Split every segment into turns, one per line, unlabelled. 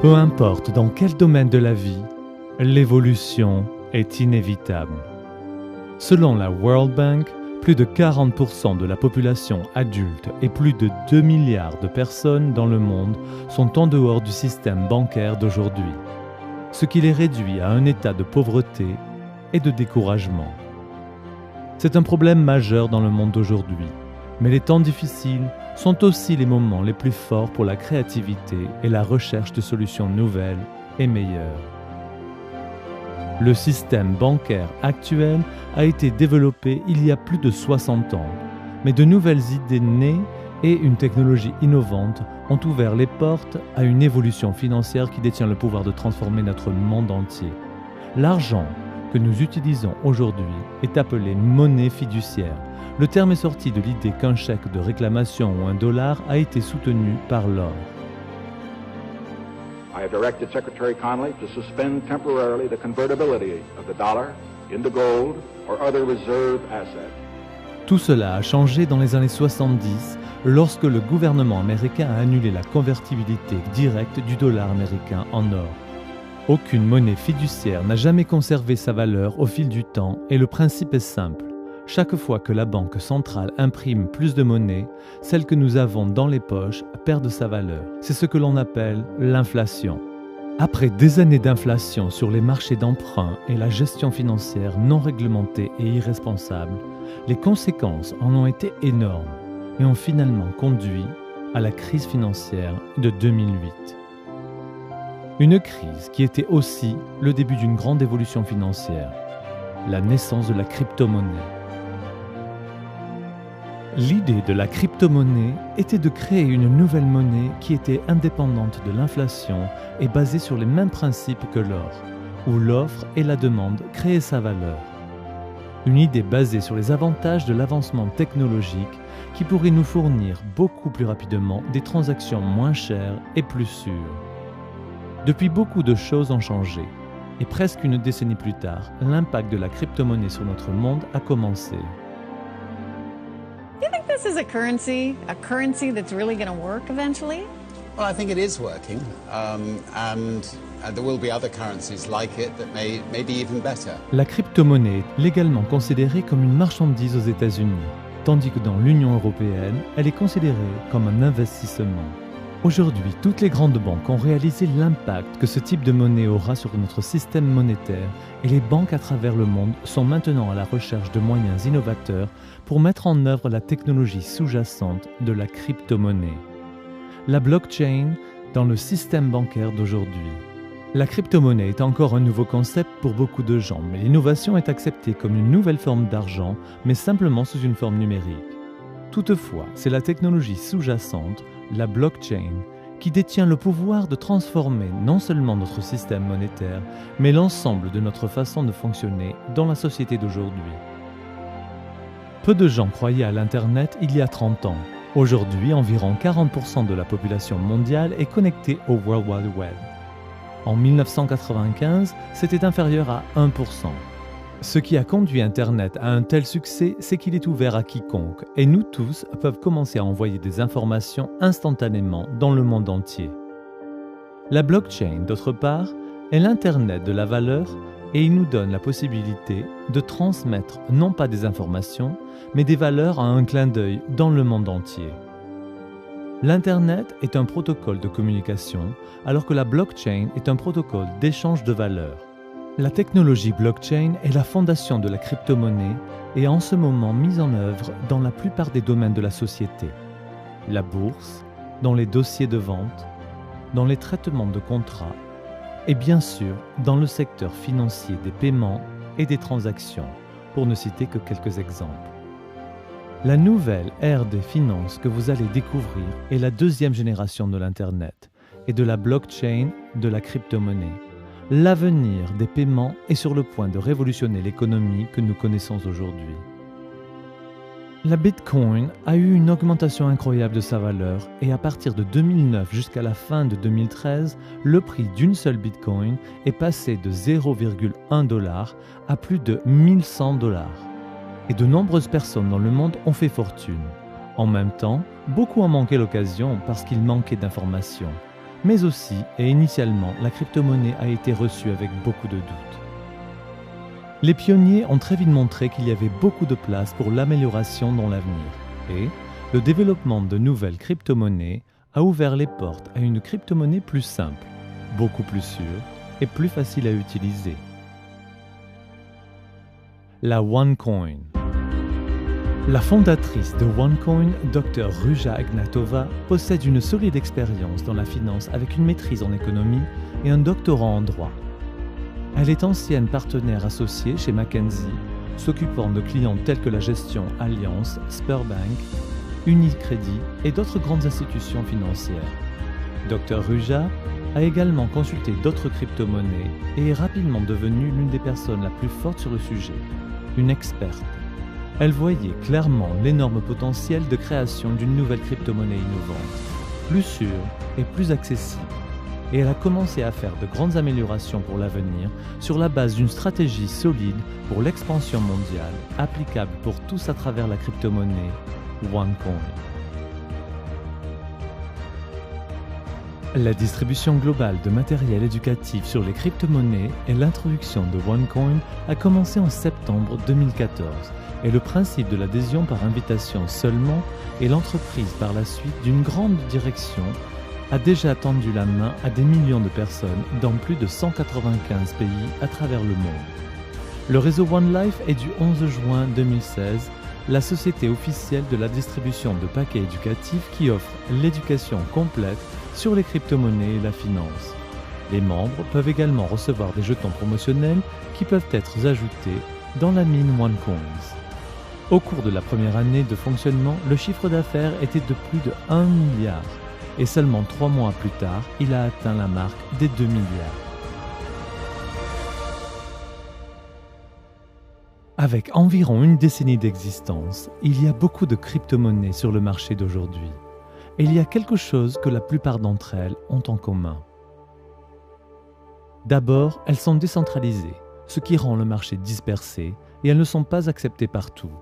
Peu importe dans quel domaine de la vie, l'évolution est inévitable. Selon la World Bank, plus de 40% de la population adulte et plus de 2 milliards de personnes dans le monde sont en dehors du système bancaire d'aujourd'hui, ce qui les réduit à un état de pauvreté et de découragement. C'est un problème majeur dans le monde d'aujourd'hui, mais les temps difficiles sont aussi les moments les plus forts pour la créativité et la recherche de solutions nouvelles et meilleures. Le système bancaire actuel a été développé il y a plus de 60 ans, mais de nouvelles idées nées et une technologie innovante ont ouvert les portes à une évolution financière qui détient le pouvoir de transformer notre monde entier. L'argent que nous utilisons aujourd'hui est appelé monnaie fiduciaire. Le terme est sorti de l'idée qu'un chèque de réclamation ou un dollar a été soutenu par l'or.
I have directed Secretary Connally to suspend temporarily the convertibility of the dollar into gold or other reserve assets.
Tout cela a changé dans les années 70 lorsque le gouvernement américain a annulé la convertibilité directe du dollar américain en or. Aucune monnaie fiduciaire n'a jamais conservé sa valeur au fil du temps et le principe est simple. Chaque fois que la banque centrale imprime plus de monnaie, celle que nous avons dans les poches perd de sa valeur. C'est ce que l'on appelle l'inflation. Après des années d'inflation sur les marchés d'emprunt et la gestion financière non réglementée et irresponsable, les conséquences en ont été énormes et ont finalement conduit à la crise financière de 2008. Une crise qui était aussi le début d'une grande évolution financière, la naissance de la crypto-monnaie. L'idée de la crypto-monnaie était de créer une nouvelle monnaie qui était indépendante de l'inflation et basée sur les mêmes principes que l'or, où l'offre et la demande créaient sa valeur. Une idée basée sur les avantages de l'avancement technologique qui pourrait nous fournir beaucoup plus rapidement des transactions moins chères et plus sûres. Depuis, beaucoup de choses ont changé, et presque une décennie plus tard, l'impact de la crypto-monnaie sur notre monde a commencé.
Do you think this is a currency that's really going to work eventually?
Well, I think it is working, and there will be other currencies like it that may be even better.
La crypto-monnaie est légalement considérée comme une marchandise aux États-Unis, tandis que dans l'Union européenne, elle est considérée comme un investissement. Aujourd'hui, toutes les grandes banques ont réalisé l'impact que ce type de monnaie aura sur notre système monétaire et les banques à travers le monde sont maintenant à la recherche de moyens innovateurs pour mettre en œuvre la technologie sous-jacente de la crypto-monnaie. La blockchain dans le système bancaire d'aujourd'hui. La crypto-monnaie est encore un nouveau concept pour beaucoup de gens, mais l'innovation est acceptée comme une nouvelle forme d'argent, mais simplement sous une forme numérique. Toutefois, c'est la technologie sous-jacente, la blockchain, qui détient le pouvoir de transformer non seulement notre système monétaire, mais l'ensemble de notre façon de fonctionner dans la société d'aujourd'hui. Peu de gens croyaient à l'Internet il y a 30 ans. Aujourd'hui, environ 40% de la population mondiale est connectée au World Wide Web. En 1995, c'était inférieur à 1%. Ce qui a conduit Internet à un tel succès, c'est qu'il est ouvert à quiconque, et nous tous peuvent commencer à envoyer des informations instantanément dans le monde entier. La blockchain, d'autre part, est l'Internet de la valeur et il nous donne la possibilité de transmettre non pas des informations, mais des valeurs à un clin d'œil dans le monde entier. L'Internet est un protocole de communication, alors que la blockchain est un protocole d'échange de valeurs. La technologie blockchain est la fondation de la crypto-monnaie et est en ce moment mise en œuvre dans la plupart des domaines de la société. La bourse, dans les dossiers de vente, dans les traitements de contrats et bien sûr dans le secteur financier des paiements et des transactions, pour ne citer que quelques exemples. La nouvelle ère des finances que vous allez découvrir est la deuxième génération de l'Internet et de la blockchain de la crypto-monnaie. L'avenir des paiements est sur le point de révolutionner l'économie que nous connaissons aujourd'hui. La Bitcoin a eu une augmentation incroyable de sa valeur et à partir de 2009 jusqu'à la fin de 2013, le prix d'une seule Bitcoin est passé de 0,1 $ à plus de 1100 $. Et de nombreuses personnes dans le monde ont fait fortune. En même temps, beaucoup ont manqué l'occasion parce qu'ils manquaient d'informations. Mais aussi, et initialement, la crypto-monnaie a été reçue avec beaucoup de doutes. Les pionniers ont très vite montré qu'il y avait beaucoup de place pour l'amélioration dans l'avenir. Et le développement de nouvelles crypto-monnaies a ouvert les portes à une crypto-monnaie plus simple, beaucoup plus sûre et plus facile à utiliser. La OneCoin. La fondatrice de OneCoin, Dr Ruja Ignatova, possède une solide expérience dans la finance avec une maîtrise en économie et un doctorat en droit. Elle est ancienne partenaire associée chez McKinsey, s'occupant de clients tels que la gestion Allianz, Sberbank, Unicredit et d'autres grandes institutions financières. Dr Ruja a également consulté d'autres crypto-monnaies et est rapidement devenue l'une des personnes la plus forte sur le sujet, une experte. Elle voyait clairement l'énorme potentiel de création d'une nouvelle crypto-monnaie innovante, plus sûre et plus accessible. Et elle a commencé à faire de grandes améliorations pour l'avenir sur la base d'une stratégie solide pour l'expansion mondiale, applicable pour tous à travers la crypto-monnaie OneCoin. La distribution globale de matériel éducatif sur les crypto-monnaies et l'introduction de OneCoin a commencé en septembre 2014 et le principe de l'adhésion par invitation seulement et l'entreprise par la suite d'une grande direction a déjà tendu la main à des millions de personnes dans plus de 195 pays à travers le monde. Le réseau OneLife est du 11 juin 2016 la société officielle de la distribution de paquets éducatifs qui offre l'éducation complète sur les crypto-monnaies et la finance. Les membres peuvent également recevoir des jetons promotionnels qui peuvent être ajoutés dans la mine OneCoins. Au cours de la première année de fonctionnement, le chiffre d'affaires était de plus de 1 milliard et seulement 3 mois plus tard, il a atteint la marque des 2 milliards. Avec environ une décennie d'existence, il y a beaucoup de crypto-monnaies sur le marché d'aujourd'hui. Et il y a quelque chose que la plupart d'entre elles ont en commun. D'abord, elles sont décentralisées, ce qui rend le marché dispersé et elles ne sont pas acceptées partout.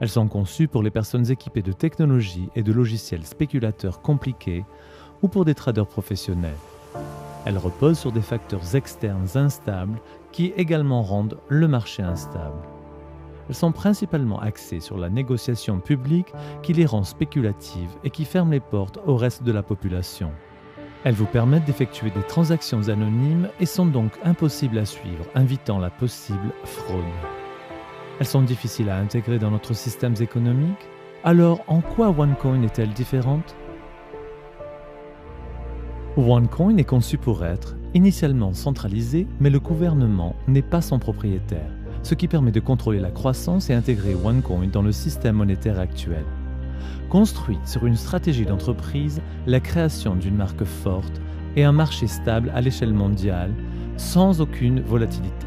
Elles sont conçues pour les personnes équipées de technologies et de logiciels spéculateurs compliqués ou pour des traders professionnels. Elles reposent sur des facteurs externes instables qui également rendent le marché instable. Elles sont principalement axées sur la négociation publique qui les rend spéculatives et qui ferme les portes au reste de la population. Elles vous permettent d'effectuer des transactions anonymes et sont donc impossibles à suivre, invitant la possible fraude. Elles sont difficiles à intégrer dans notre système économique. Alors, en quoi OneCoin est-elle différente ? OneCoin est conçu pour être initialement centralisé, mais le gouvernement n'est pas son propriétaire, ce qui permet de contrôler la croissance et intégrer OneCoin dans le système monétaire actuel. Construite sur une stratégie d'entreprise, la création d'une marque forte et un marché stable à l'échelle mondiale, sans aucune volatilité.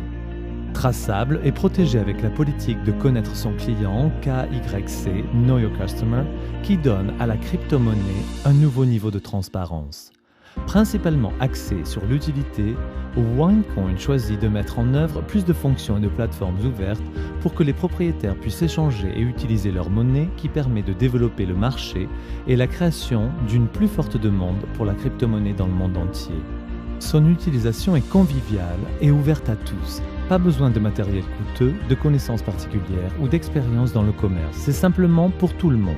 Traçable et protégé avec la politique de connaître son client, KYC, Know Your Customer, qui donne à la crypto-monnaie un nouveau niveau de transparence. Principalement axé sur l'utilité, OneCoin choisit de mettre en œuvre plus de fonctions et de plateformes ouvertes pour que les propriétaires puissent échanger et utiliser leur monnaie qui permet de développer le marché et la création d'une plus forte demande pour la crypto-monnaie dans le monde entier. Son utilisation est conviviale et ouverte à tous. Pas besoin de matériel coûteux, de connaissances particulières ou d'expérience dans le commerce. C'est simplement pour tout le monde.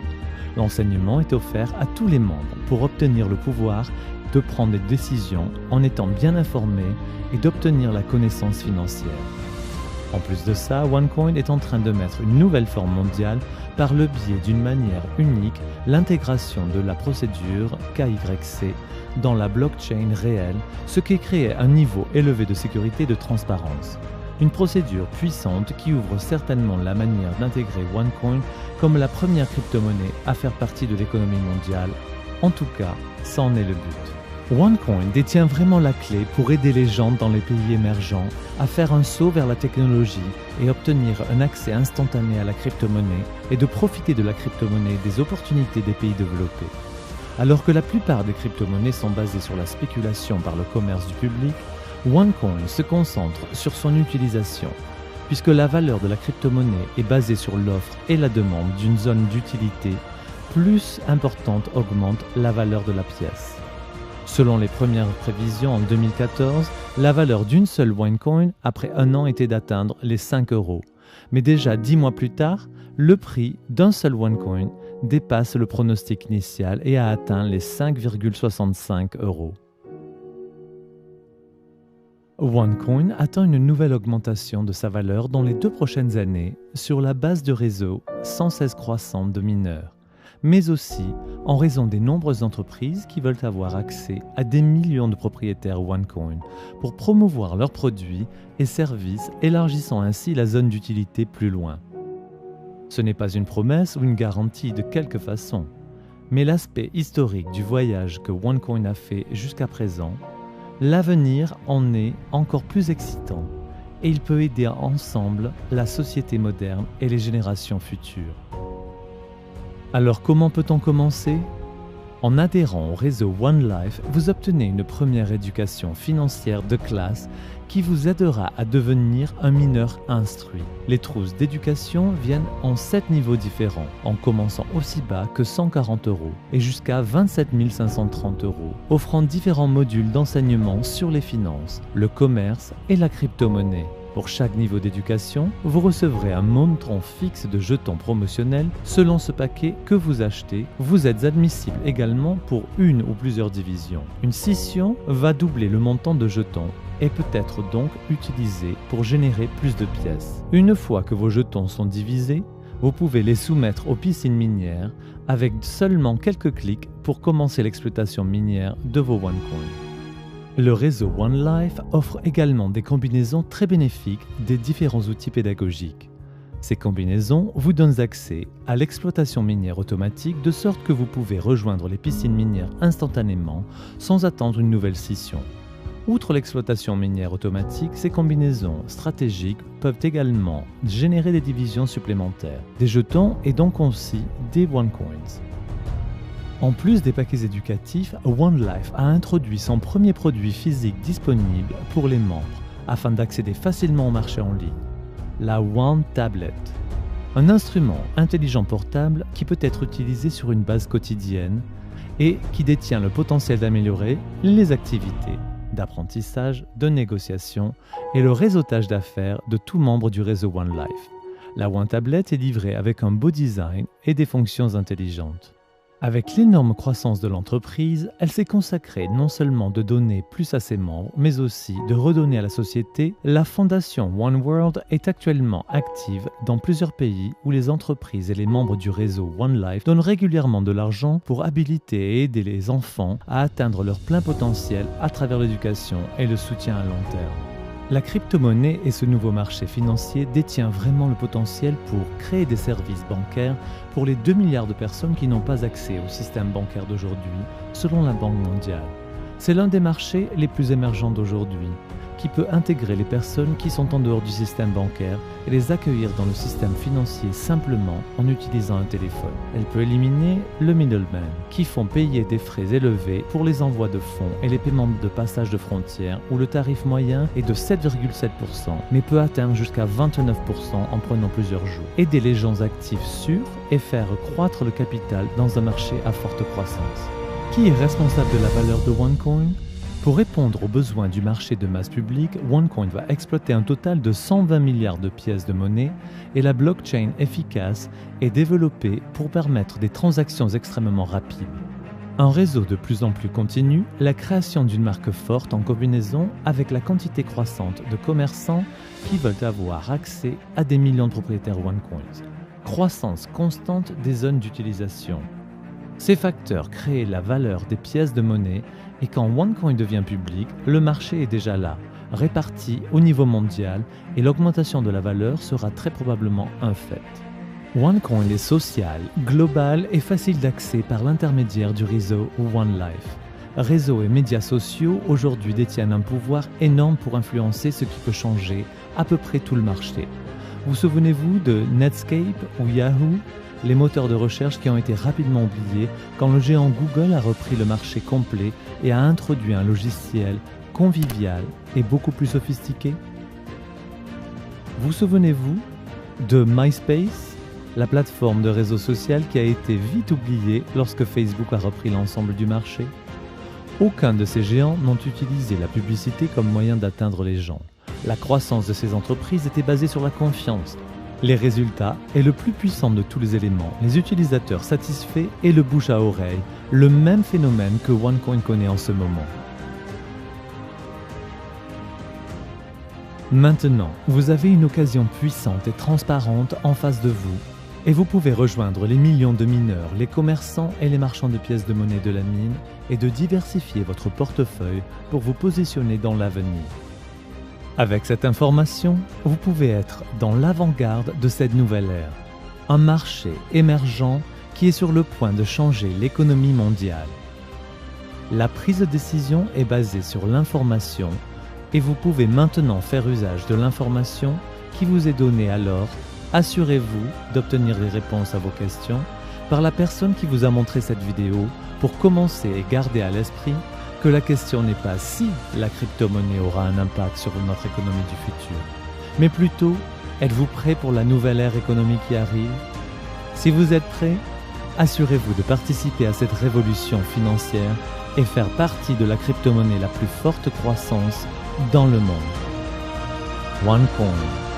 L'enseignement est offert à tous les membres pour obtenir le pouvoir de prendre des décisions en étant bien informés et d'obtenir la connaissance financière. En plus de ça, OneCoin est en train de mettre une nouvelle forme mondiale par le biais d'une manière unique, l'intégration de la procédure KYC dans la blockchain réelle, ce qui crée un niveau élevé de sécurité et de transparence. Une procédure puissante qui ouvre certainement la manière d'intégrer OneCoin comme la première crypto-monnaie à faire partie de l'économie mondiale. En tout cas, ça en est le but. OneCoin détient vraiment la clé pour aider les gens dans les pays émergents à faire un saut vers la technologie et obtenir un accès instantané à la crypto-monnaie et de profiter de la crypto-monnaie et des opportunités des pays développés. Alors que la plupart des crypto-monnaies sont basées sur la spéculation par le commerce du public, OneCoin se concentre sur son utilisation, puisque la valeur de la crypto-monnaie est basée sur l'offre et la demande d'une zone d'utilité plus importante augmente la valeur de la pièce. Selon les premières prévisions en 2014, la valeur d'une seule OneCoin après un an était d'atteindre les 5 €. Mais déjà 10 mois plus tard, le prix d'un seul OneCoin dépasse le pronostic initial et a atteint les 5,65 €. OneCoin attend une nouvelle augmentation de sa valeur dans les 2 prochaines années sur la base de réseaux sans cesse croissant de mineurs, mais aussi en raison des nombreuses entreprises qui veulent avoir accès à des millions de propriétaires OneCoin pour promouvoir leurs produits et services, élargissant ainsi la zone d'utilité plus loin. Ce n'est pas une promesse ou une garantie de quelque façon, mais l'aspect historique du voyage que OneCoin a fait jusqu'à présent. L'avenir en est encore plus excitant et il peut aider ensemble la société moderne et les générations futures. Alors comment peut-on commencer ? En adhérant au réseau OneLife, vous obtenez une première éducation financière de classe qui vous aidera à devenir un mineur instruit. Les trousses d'éducation viennent en 7 niveaux différents, en commençant aussi bas que 140 € et jusqu'à 27 530 €, offrant différents modules d'enseignement sur les finances, le commerce et la crypto-monnaie. Pour chaque niveau d'éducation, vous recevrez un montant fixe de jetons promotionnels selon ce paquet que vous achetez. Vous êtes admissible également pour une ou plusieurs divisions. Une scission va doubler le montant de jetons et peut être donc utilisée pour générer plus de pièces. Une fois que vos jetons sont divisés, vous pouvez les soumettre aux piscines minières avec seulement quelques clics pour commencer l'exploitation minière de vos OneCoin. Le réseau OneLife offre également des combinaisons très bénéfiques des différents outils pédagogiques. Ces combinaisons vous donnent accès à l'exploitation minière automatique de sorte que vous pouvez rejoindre les piscines minières instantanément sans attendre une nouvelle scission. Outre l'exploitation minière automatique, ces combinaisons stratégiques peuvent également générer des divisions supplémentaires, des jetons et donc aussi des OneCoins. En plus des paquets éducatifs, OneLife a introduit son premier produit physique disponible pour les membres afin d'accéder facilement au marché en ligne, la One Tablet. Un instrument intelligent portable qui peut être utilisé sur une base quotidienne et qui détient le potentiel d'améliorer les activités d'apprentissage, de négociation et le réseautage d'affaires de tout membre du réseau OneLife. La One Tablet est livrée avec un beau design et des fonctions intelligentes. Avec l'énorme croissance de l'entreprise, elle s'est consacrée non seulement de donner plus à ses membres, mais aussi de redonner à la société. La fondation One World est actuellement active dans plusieurs pays où les entreprises et les membres du réseau OneLife donnent régulièrement de l'argent pour habiliter et aider les enfants à atteindre leur plein potentiel à travers l'éducation et le soutien à long terme. La crypto-monnaie et ce nouveau marché financier détient vraiment le potentiel pour créer des services bancaires pour les 2 milliards de personnes qui n'ont pas accès au système bancaire d'aujourd'hui, selon la Banque mondiale. C'est l'un des marchés les plus émergents d'aujourd'hui, qui peut intégrer les personnes qui sont en dehors du système bancaire et les accueillir dans le système financier simplement en utilisant un téléphone. Elle peut éliminer le middleman, qui font payer des frais élevés pour les envois de fonds et les paiements de passage de frontières, où le tarif moyen est de 7,7%, mais peut atteindre jusqu'à 29% en prenant plusieurs jours. Aider les gens actifs sûrs et faire croître le capital dans un marché à forte croissance. Qui est responsable de la valeur de OneCoin ? Pour répondre aux besoins du marché de masse publique, OneCoin va exploiter un total de 120 milliards de pièces de monnaie et la blockchain efficace est développée pour permettre des transactions extrêmement rapides. Un réseau de plus en plus continu, la création d'une marque forte en combinaison avec la quantité croissante de commerçants qui veulent avoir accès à des millions de propriétaires OneCoin. Croissance constante des zones d'utilisation. Ces facteurs créent la valeur des pièces de monnaie et quand OneCoin devient public, le marché est déjà là, réparti au niveau mondial et l'augmentation de la valeur sera très probablement un fait. OneCoin est social, global et facile d'accès par l'intermédiaire du réseau OneLife. Réseaux et médias sociaux aujourd'hui détiennent un pouvoir énorme pour influencer ce qui peut changer à peu près tout le marché. Vous souvenez-vous de Netscape ou Yahoo ? Les moteurs de recherche qui ont été rapidement oubliés quand le géant Google a repris le marché complet et a introduit un logiciel convivial et beaucoup plus sophistiqué. Vous souvenez-vous de MySpace, la plateforme de réseau social qui a été vite oubliée lorsque Facebook a repris l'ensemble du marché ? Aucun de ces géants n'ont utilisé la publicité comme moyen d'atteindre les gens. La croissance de ces entreprises était basée sur la confiance. Les résultats est le plus puissant de tous les éléments, les utilisateurs satisfaits et le bouche à oreille, le même phénomène que OneCoin connaît en ce moment. Maintenant, vous avez une occasion puissante et transparente en face de vous et vous pouvez rejoindre les millions de mineurs, les commerçants et les marchands de pièces de monnaie de la mine et de diversifier votre portefeuille pour vous positionner dans l'avenir. Avec cette information, vous pouvez être dans l'avant-garde de cette nouvelle ère, un marché émergent qui est sur le point de changer l'économie mondiale. La prise de décision est basée sur l'information et vous pouvez maintenant faire usage de l'information qui vous est donnée alors. Assurez-vous d'obtenir des réponses à vos questions par la personne qui vous a montré cette vidéo pour commencer et garder à l'esprit que la question n'est pas si la crypto-monnaie aura un impact sur notre économie du futur, mais plutôt, êtes-vous prêt pour la nouvelle ère économique qui arrive? Si vous êtes prêt, assurez-vous de participer à cette révolution financière et faire partie de la crypto-monnaie la plus forte croissance dans le monde. OneCoin.